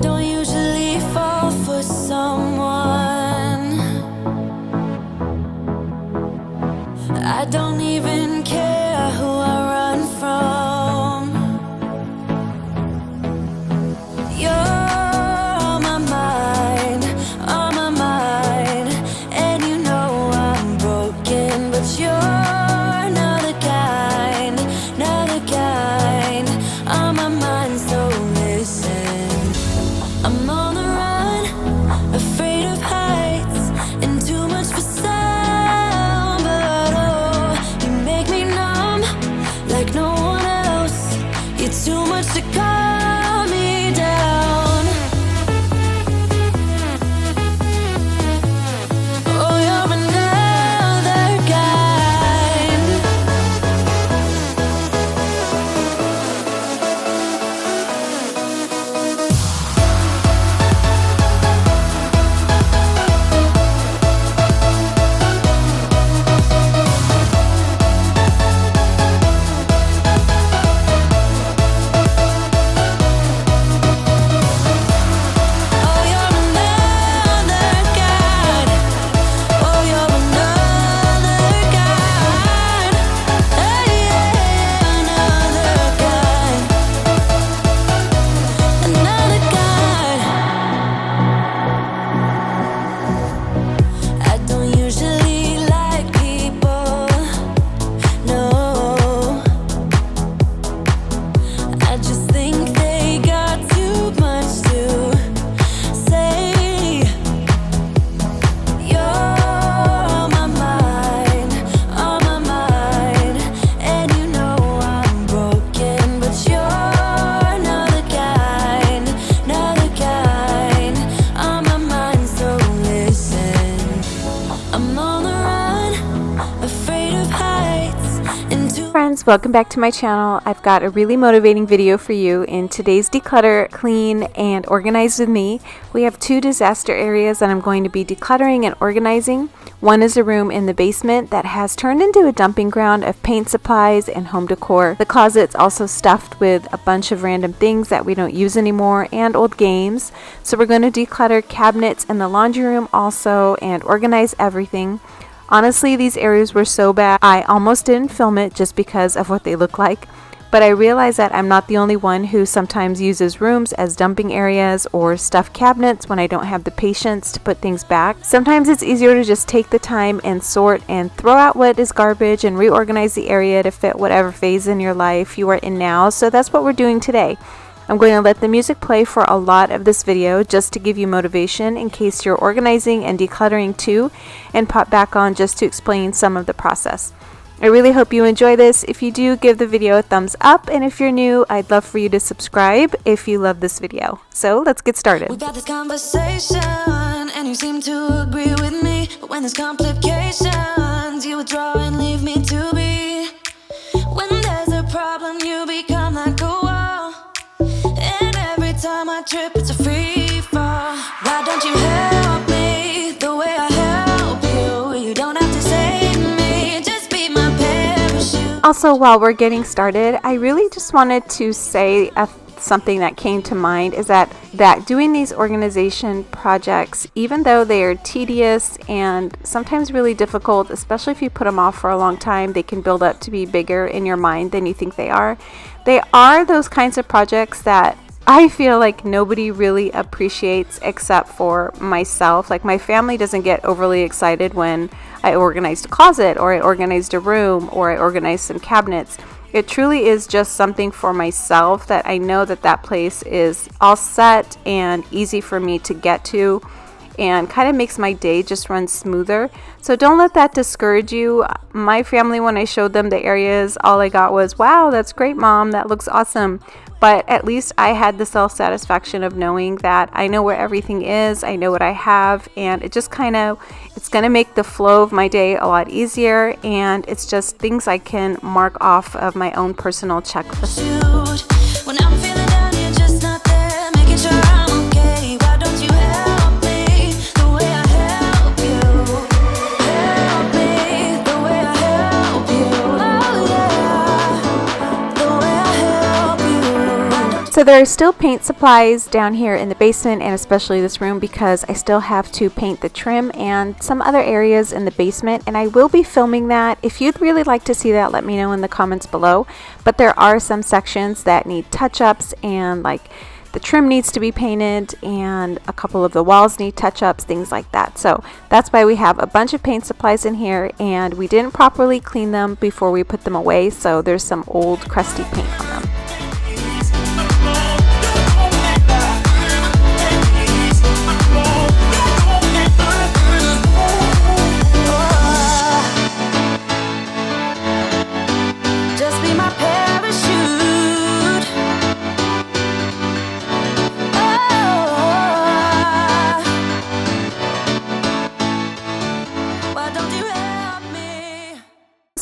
don't usually fall for someone. I don't even care who I run from. You're on my mind, and you know I'm broken, but you're not the kind, on my mind, so listen. I'm on the run, afraid of heights, and too much for sound, but oh, you make me numb like no one else. You're too much to calm me down. Oh, you're another kind. Oh, you're another kind. Oh, you're another kind. Oh, yeah, another kind. Another kind. I don't usually like people, no. I just think they got too much to say. You're on my mind, and you know I'm broken, but you're not the kind, on my mind, so listen. I'm on the run, afraid of heights, and too Friends, welcome back to my channel. I've got a really motivating video for you in today's Declutter, Clean, and Organize with me. We have two disaster areas that I'm going to be decluttering and organizing. One is a room in the basement that has turned into a dumping ground of paint supplies and home decor. The closet's also stuffed with a bunch of random things that we don't use anymore and old games. So we're going to declutter cabinets in the laundry room also and organize everything. Honestly, these areas were so bad, I almost didn't film it just because of what they look like. But I realize that I'm not the only one who sometimes uses rooms as dumping areas or stuffed cabinets when I don't have the patience to put things back. Sometimes it's easier to just take the time and sort and throw out what is garbage and reorganize the area to fit whatever phase in your life you are in now. So that's what we're doing today. I'm going to let the music play for a lot of this video just to give you motivation in case you're organizing and decluttering too, and pop back on just to explain some of the process. I really hope you enjoy this. If you do, give the video a thumbs up, and if you're new, I'd love for you to subscribe if you love this video. So let's get started. We've had this conversation, and you seem to agree with me. But when there's complications, you withdraw and leave me to be. When there's a problem, you become like a wall, and every time I trip, it's a free fall. Why don't you help me the way I help you? You don't have to save me, just be my parachute. Also, while we're getting started, I really just wanted to say something that came to mind is that doing these organization projects, even though they are tedious and sometimes really difficult, especially if you put them off for a long time, they can build up to be bigger in your mind than you think they are. They are those kinds of projects that I feel like nobody really appreciates except for myself. Like, my family doesn't get overly excited when I organized a closet or I organized a room or I organized some cabinets. It truly is just something for myself that I know that place is all set and easy for me to get to, and kind of makes my day just run smoother. So don't let that discourage you. My family, when I showed them the areas, all I got was, wow, that's great, Mom, that looks awesome. But at least I had the self-satisfaction of knowing that I know where everything is, I know what I have, and it just it's going to make the flow of my day a lot easier, and it's just things I can mark off of my own personal checklist. When I'm feeling down, you're just not there, making sure I'm okay. Why don't you help me the way I help you? Help me the way I help you. Oh yeah, the way I help you. So there are still paint supplies down here in the basement, and especially this room, because I still have to paint the trim and some other areas in the basement, and I will be filming that. If you'd really like to see that, let me know in the comments below. But there are some sections that need touch-ups, and like the trim needs to be painted and a couple of the walls need touch-ups, things like that. So that's why we have a bunch of paint supplies in here, and we didn't properly clean them before we put them away, so there's some old crusty paint on them.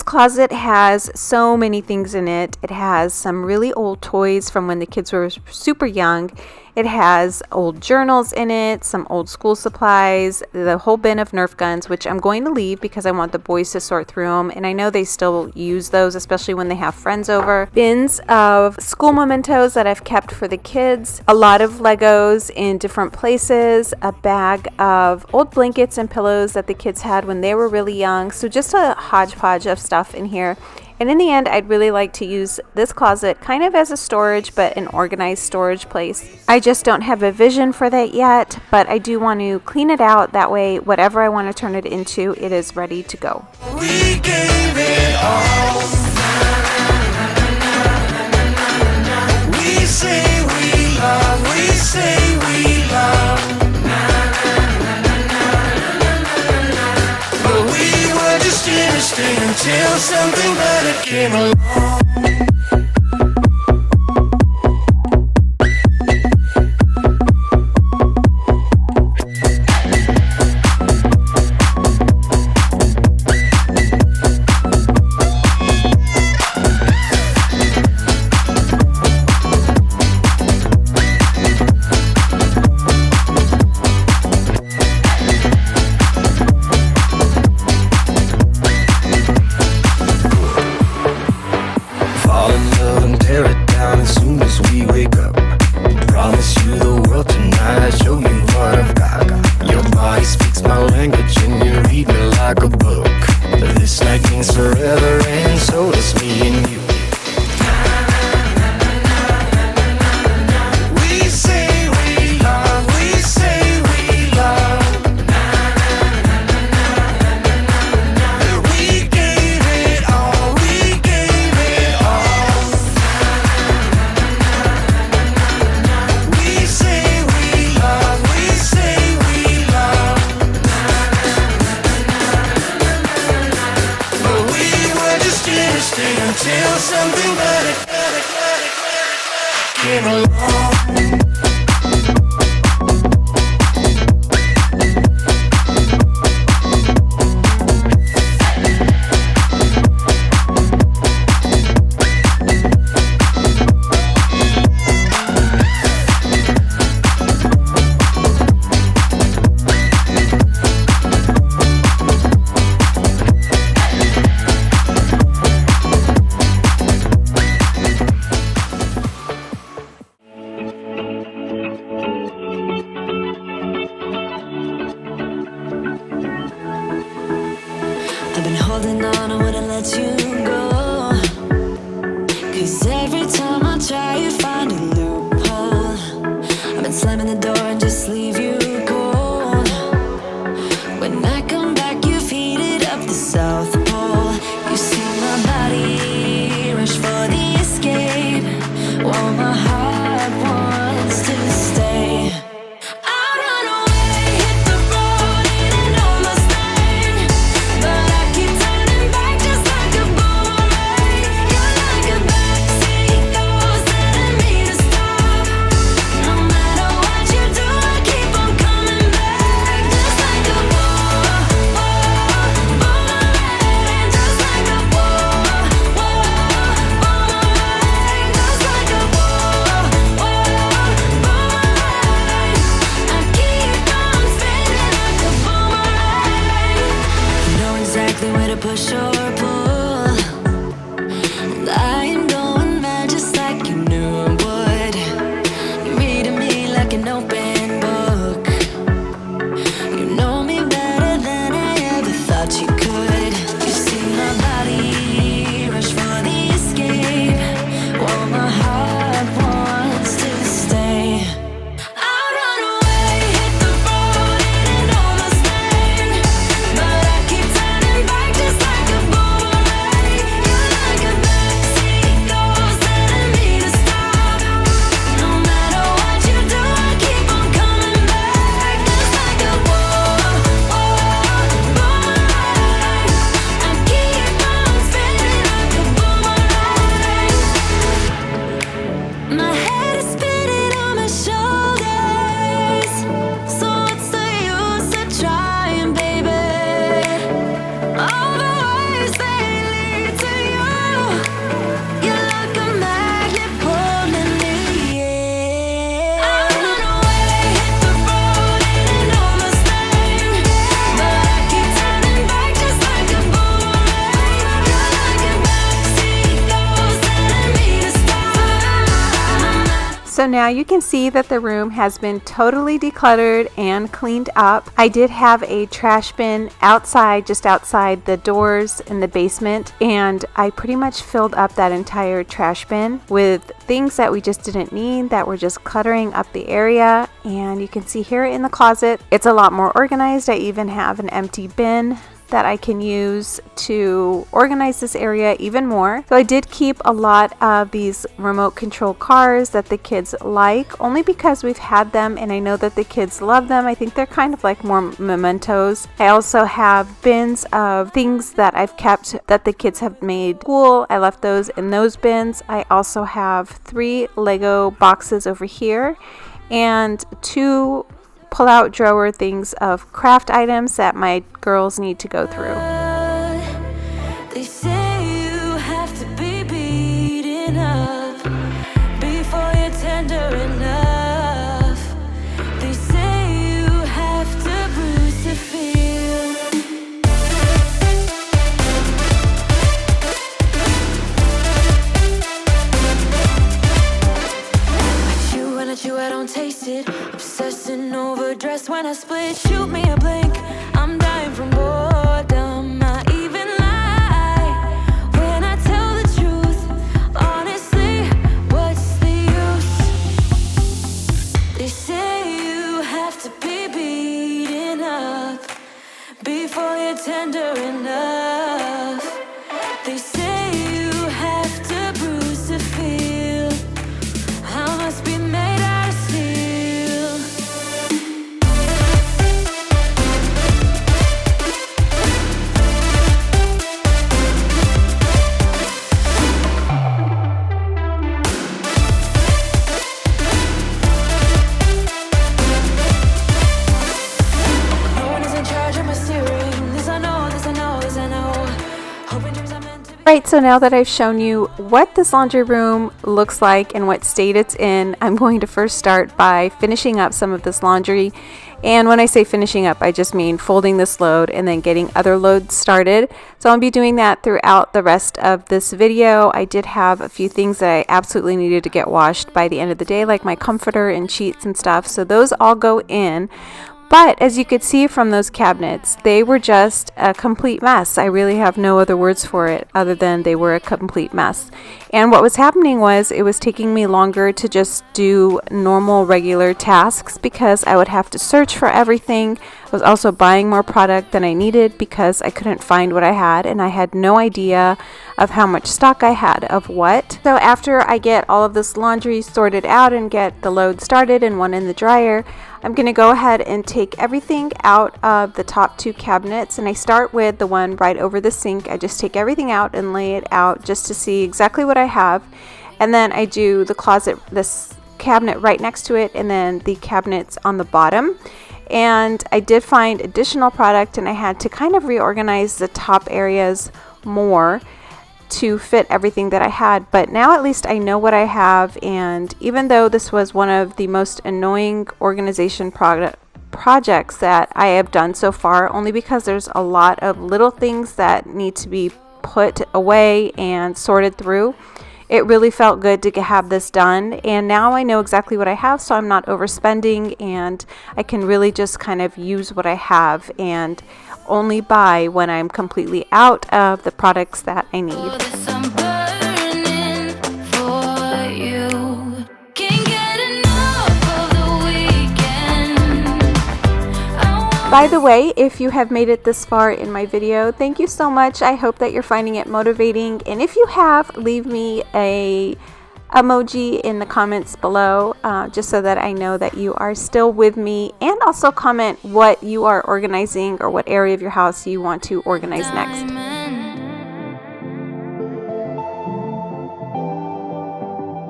Closet has so many things in it. It has some really old toys from when the kids were super young. It has old journals in it, some old school supplies, the whole bin of Nerf guns, which I'm going to leave because I want the boys to sort through them, and I know they still use those, especially when they have friends over. Bins of school mementos that I've kept for the kids, a lot of Legos in different places, a bag of old blankets and pillows that the kids had when they were really young, so just a hodgepodge of stuff in here. And in the end, I'd really like to use this closet kind of as a storage, but an organized storage place. I just don't have a vision for that yet, but I do want to clean it out. That way, whatever I want to turn it into, it is ready to go. We gave it all. We say we love, we say we love. But we were just interesting until something better came along. Until something better came along. I've been holding on, I wouldn't let you go. 'Cause every time I try, you find a loophole. I've been slamming the door and just leave you cold. When I come back, you've heated up the South Pole. You see my body rush for the escape, while my heart wants to stay. Where to push or pull, and I am going mad just like you knew I would. So now you can see that the room has been totally decluttered and cleaned up. I did have a trash bin outside, just outside the doors in the basement, and I pretty much filled up that entire trash bin with things that we just didn't need, that were just cluttering up the area. And you can see here in the closet, it's a lot more organized. I even have an empty bin that I can use to organize this area even more. So I did keep a lot of these remote control cars that the kids like, only because we've had them and I know that the kids love them. I think they're kind of like more mementos. I also have bins of things that I've kept that the kids have made cool. I left those in those bins. I also have 3 Lego boxes over here and 2 pull-out drawer things of craft items that my girls need to go through. They say you have to be beaten up before you're tender enough. They say you have to bruise to feel. I chew, I don't taste it. Obsessing over dress when I split. Shoot me a blink, I'm dying from boredom. I even lie when I tell the truth. Honestly, what's the use? They say you have to be beaten up before you're tender enough. They say you have to bruise to feel. I must be made out of steel. No one is in charge of my steering. This I know, this I know, this I know. Hoping dreams are meant to be. Right, so now that I've shown you what this laundry room looks like and what state it's in, I'm going to first start by finishing up some of this laundry. And when I say finishing up, I just mean folding this load and then getting other loads started. So I'll be doing that throughout the rest of this video. I did have a few things that I absolutely needed to get washed by the end of the day, like my comforter and sheets and stuff. So those all go in. But as you could see from those cabinets, they were just a complete mess. I really have no other words for it other than they were a complete mess. And what was happening was it was taking me longer to just do normal regular tasks because I would have to search for everything. I was also buying more product than I needed because I couldn't find what I had and I had no idea of how much stock I had of what. So after I get all of this laundry sorted out and get the load started and one in the dryer, I'm going to go ahead and take everything out of the top 2 cabinets, and I start with the one right over the sink. I just take everything out and lay it out just to see exactly what I have, and then I do the closet, this cabinet right next to it, and then the cabinets on the bottom. And I did find additional product and I had to kind of reorganize the top areas more to fit everything that I had, but now at least I know what I have. And even though this was one of the most annoying organization projects that I have done so far, only because there's a lot of little things that need to be put away and sorted through, it really felt good to have this done. And now I know exactly what I have, so I'm not overspending and I can really just kind of use what I have and only buy when I'm completely out of the products that I need. I'm burning for you. Can't get enough of the weekend. By the way, if you have made it this far in my video, thank you so much. I hope that you're finding it motivating, and if you have, leave me a emoji in the comments below, just so that I know that you are still with me, and also comment what you are organizing or what area of your house you want to organize next.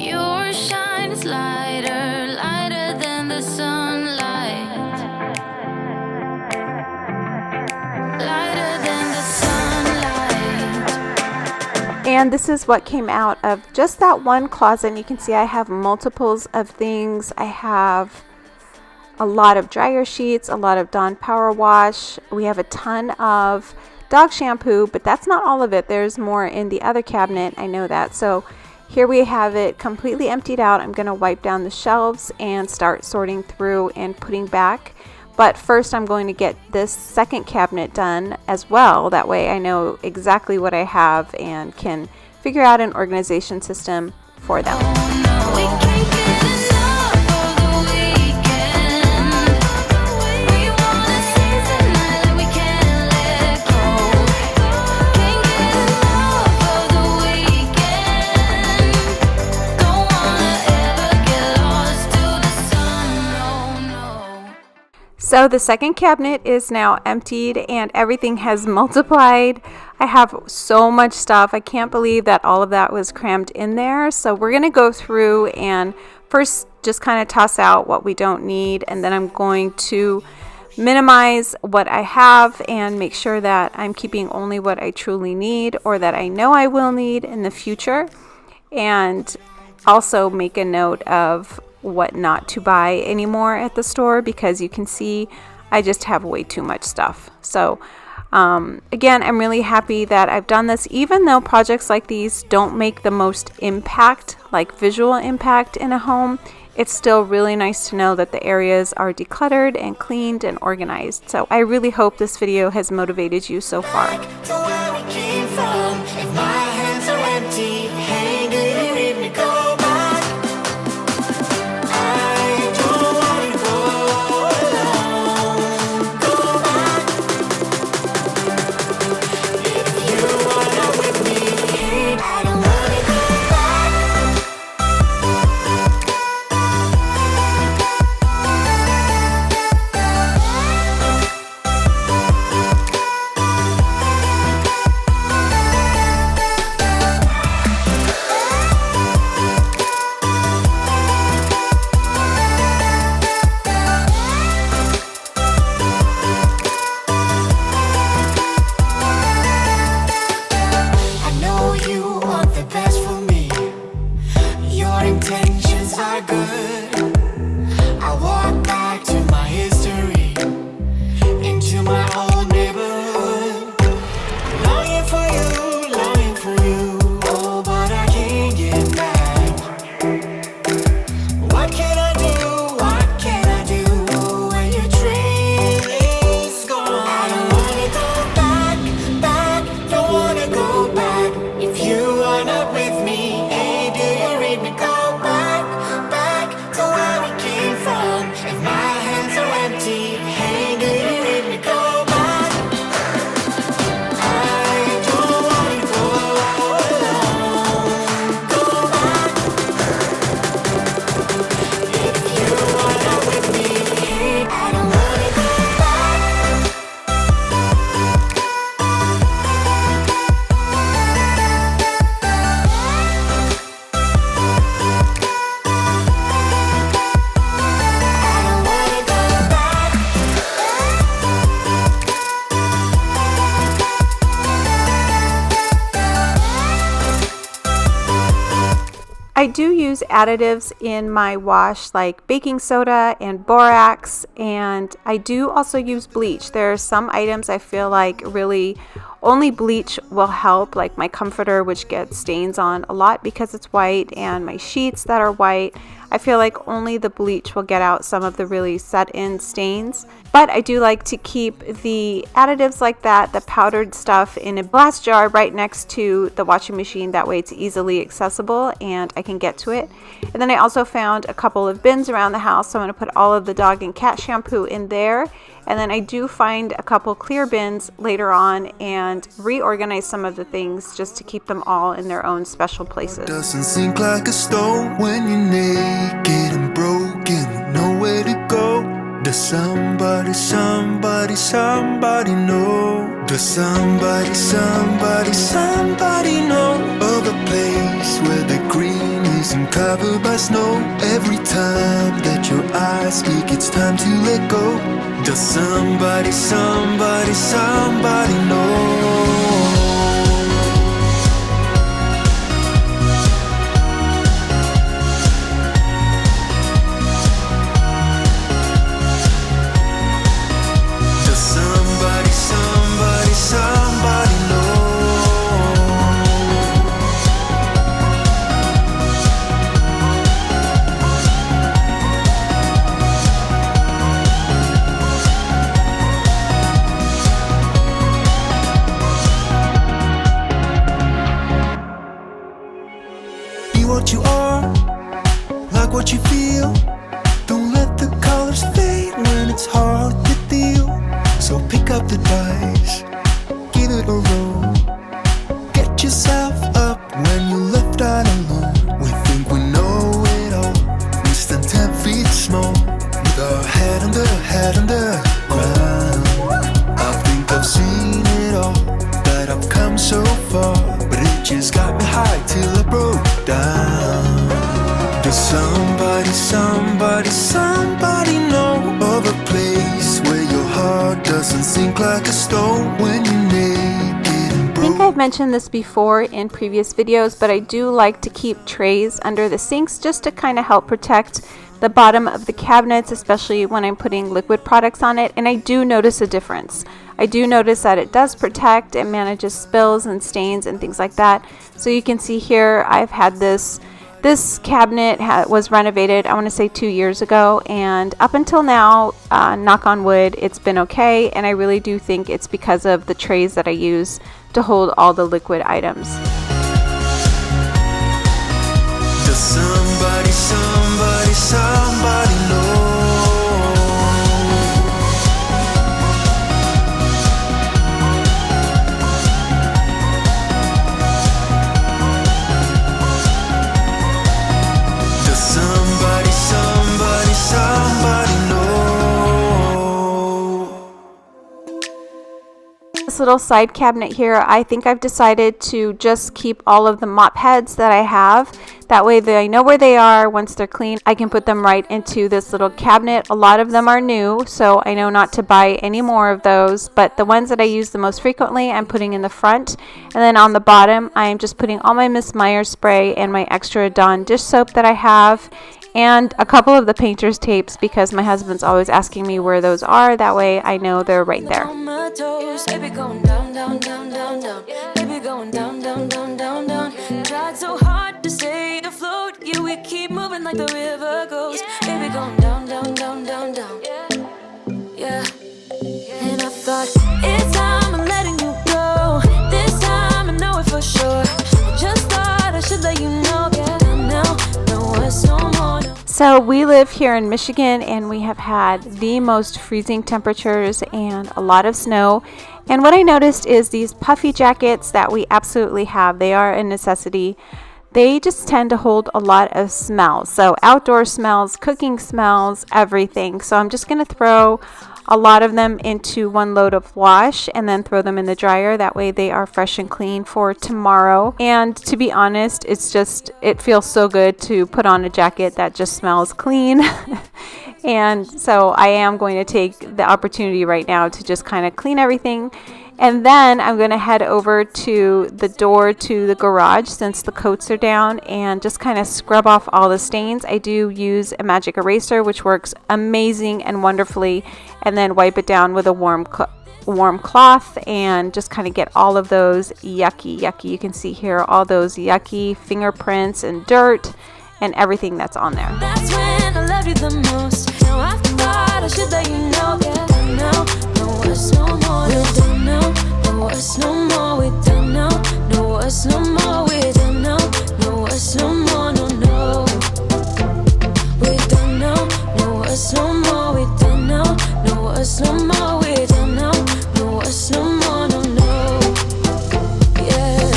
Your shine is lighter, lighter than the sunlight. Lighter than the sunlight. And this is what came out of just that one closet. And you can see I have multiples of things. I have a lot of dryer sheets, a lot of Dawn Power Wash. We have a ton of dog shampoo, but that's not all of it. There's more in the other cabinet. I know that. So Here we have it completely emptied out. I'm going to wipe down the shelves and start sorting through and putting back. But first I'm going to get this second cabinet done as well. That way I know exactly what I have and can figure out an organization system for them. We can't get enough of the weekend. We wanna seize the night like we can't let go. Can't get enough of the weekend. Don't wanna ever get lost to the sun, no, no. So the second cabinet is now emptied and everything has multiplied. I have so much stuff. I can't believe that all of that was crammed in there. So we're going to go through and first just kind of toss out what we don't need, and then I'm going to minimize what I have and make sure that I'm keeping only what I truly need or that I know I will need in the future, and also make a note of what not to buy anymore at the store, because you can see I just have way too much stuff. So again, I'm really happy that I've done this, even though projects like these don't make the most impact, like visual impact in a home. It's still really nice to know that the areas are decluttered and cleaned and organized. So I really hope this video has motivated you so far. To where we came from. If my hands are empty, hey, do you need me go back? I don't wanna go alone. Go back. If you are not with me, hey, I don't wanna go back. I know you want the best for me. Your intentions are good. I walk back to my history, into my old neighborhood. Longing for you, longing for you. Oh, but I can't get back. What can I do? What can I do when your train is gone? I don't wanna go back, back. Don't wanna go back. If you are not with me, hey, do you read me? Go back, back to where we came from. If my hands are empty, hey, do you read me? Go back. I don't wanna go alone. Go back. If you are not with me, hey, I don't wanna go back. I don't wanna go back. I do use additives in my wash like baking soda and borax, and I do also use bleach. There are some items I feel like really only bleach will help, like my comforter, which gets stains on a lot because it's white, and my sheets that are white. I feel like only the bleach will get out some of the really set in stains. But I do like to keep the additives like that, the powdered stuff, in a glass jar right next to the washing machine. That way it's easily accessible and I can get to it. And then I also found a couple of bins around the house, so I'm going to put all of the dog and cat shampoo in there. And then I do find a couple clear bins later on and reorganize some of the things just to keep them all in their own special places. Doesn't sink like a stone when you're naked and broken with nowhere to go. Does somebody, somebody, somebody know? Does somebody, somebody, somebody know of a place where the green isn't covered by snow? Every time that your eyes speak, it's time to let go. Does somebody, somebody, somebody know? Somebody know. what you feel. Don't let the colors fade when it's hard to deal. So pick up the dice, give it a roll. Get yourself up when you're left out alone. We think we know it all, we stand 10 feet small, with our head under ground. I think I've seen it all, that I've come so far, but it just got me high till I broke down. Does somebody know of a place where your heart doesn't sink like a stone when you're naked and I think I've mentioned this before in previous videos, but I do like to keep trays under the sinks just to kind of help protect the bottom of the cabinets, especially when I'm putting liquid products on it, and I do notice a difference. I do notice that it does protect, it manages spills and stains and things like that. So you can see here I've had this cabinet was renovated, I want to say 2 years ago, and up until now, knock on wood, it's been okay, and I really do think it's because of the trays that I use to hold all the liquid items. does somebody know? Somebody know. This little side cabinet here, I think I've decided to just keep all of the mop heads that I have. That way I know where they are. Once they're clean, I can put them right into this little cabinet. A lot of them are new, so I know not to buy any more of those, but the ones that I use the most frequently, I'm putting in the front. And then on the bottom, I'm just putting all my Miss Meyer's spray and my extra Dawn dish soap that I have, and a couple of the painter's tapes because my husband's always asking me where those are. That way I know they're right there. On my toes, baby going down, down, down, down, down. Baby going down, down, down, down, down. Tried so hard to stay afloat. Yeah, we keep moving like the river goes. Baby going down, down, down, down, down. Yeah. And I thought it's time I'm letting you go. This time I know it for sure. I just thought I should let you know. Yeah, now, no words no more. So we live here in Michigan, and we have had the most freezing temperatures and a lot of snow. And what I noticed is these puffy jackets that we absolutely have, they are a necessity. They just tend to hold a lot of smells. So outdoor smells, cooking smells, everything. So I'm just going to throw a lot of them into one load of wash and then throw them in the dryer. That way they are fresh and clean for tomorrow. And to be honest, it feels so good to put on a jacket that just smells clean. And so I am going to take the opportunity right now to just kind of clean everything. And then I'm going to head over to the door to the garage since the coats are down and just kind of scrub off all the stains. I do use a magic eraser, which works amazing and wonderfully, and then wipe it down with a warm cloth and just kind of get all of those yucky. You can see here all those yucky fingerprints and dirt and everything that's on there. That's when I love you the most. Now I thought I should let you know. Yeah, now, no words no more. We're done now. No words no more. We're done now. No words no more. We're done now. No words no more. No, no. We're done now. No words no more. We're done now. No words no more. We're done now. No words no more. No, no. Yeah.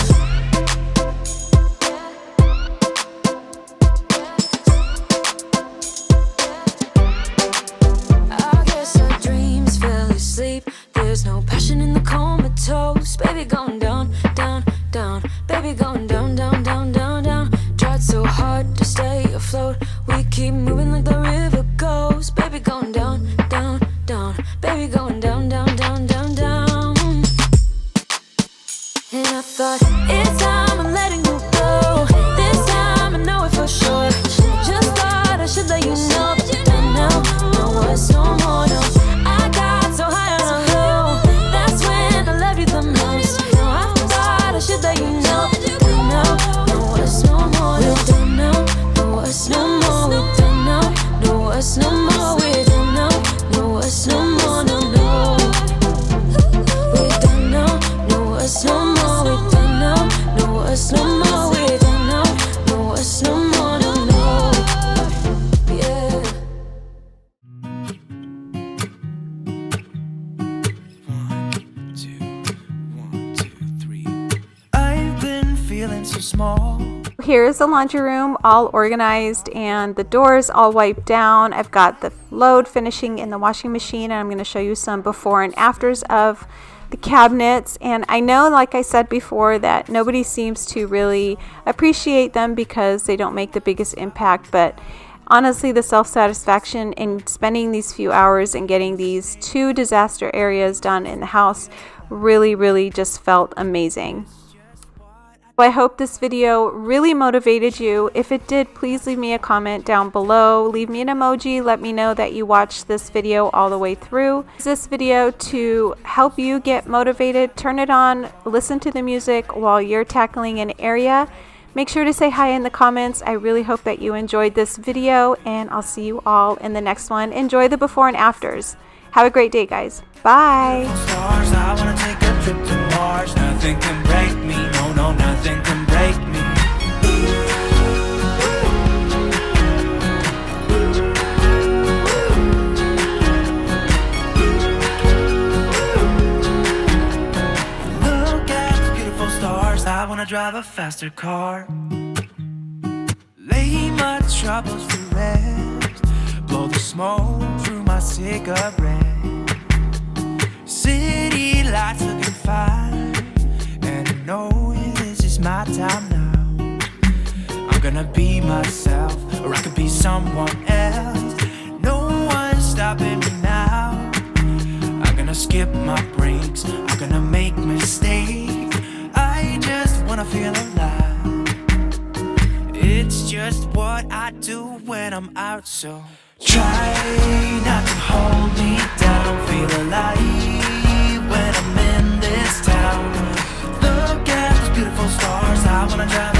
I guess our dreams fell asleep. There's no passion in the comatose. Baby going down, down, down. Baby going down, down, down, down, down. Tried so hard to stay afloat. We keep moving like the river goes. Baby going down, down, down. Baby going down, down, down, down, down. And I thought it's time I'm letting you go. This time I know it for sure. Just thought I should let you know. And now, no words no more. No, I got so high on a hill. That's when I love you the most. Now I thought I should let you know. feeling so small. Here's the laundry room all organized and the doors all wiped down. I've got the load finishing in the washing machine, and I'm going to show you some before and afters of the cabinets. And I know, like I said before, that nobody seems to really appreciate them because they don't make the biggest impact, but honestly, the self-satisfaction in spending these few hours and getting these 2 disaster areas done in the house really just felt amazing. I hope this video really motivated you. If it did, please leave me a comment down below. Leave me an emoji. Let me know that you watched this video all the way through. Use this video to help you get motivated. Turn it on, listen to the music while you're tackling an area. Make sure to say hi in the comments. I really hope that you enjoyed this video, and I'll see you all in the next one. Enjoy the before and afters. Have a great day, guys. Bye. Stars, I wanna take a trip to Mars. Nothing can break me, no, nothing can break me. Look at the beautiful stars, I wanna drive a faster car. Lay my troubles to rest, blow the smoke through my cigarette. City lights looking fine, and I know this is my time now. I'm gonna be myself, or I could be someone else. No one's stopping me now. I'm gonna skip my breaks, I'm gonna make mistakes. I just wanna feel alive. It's just what I do when I'm out, so try not to hold me down. Feel alive when I'm in this town. Look at those beautiful stars, I wanna drive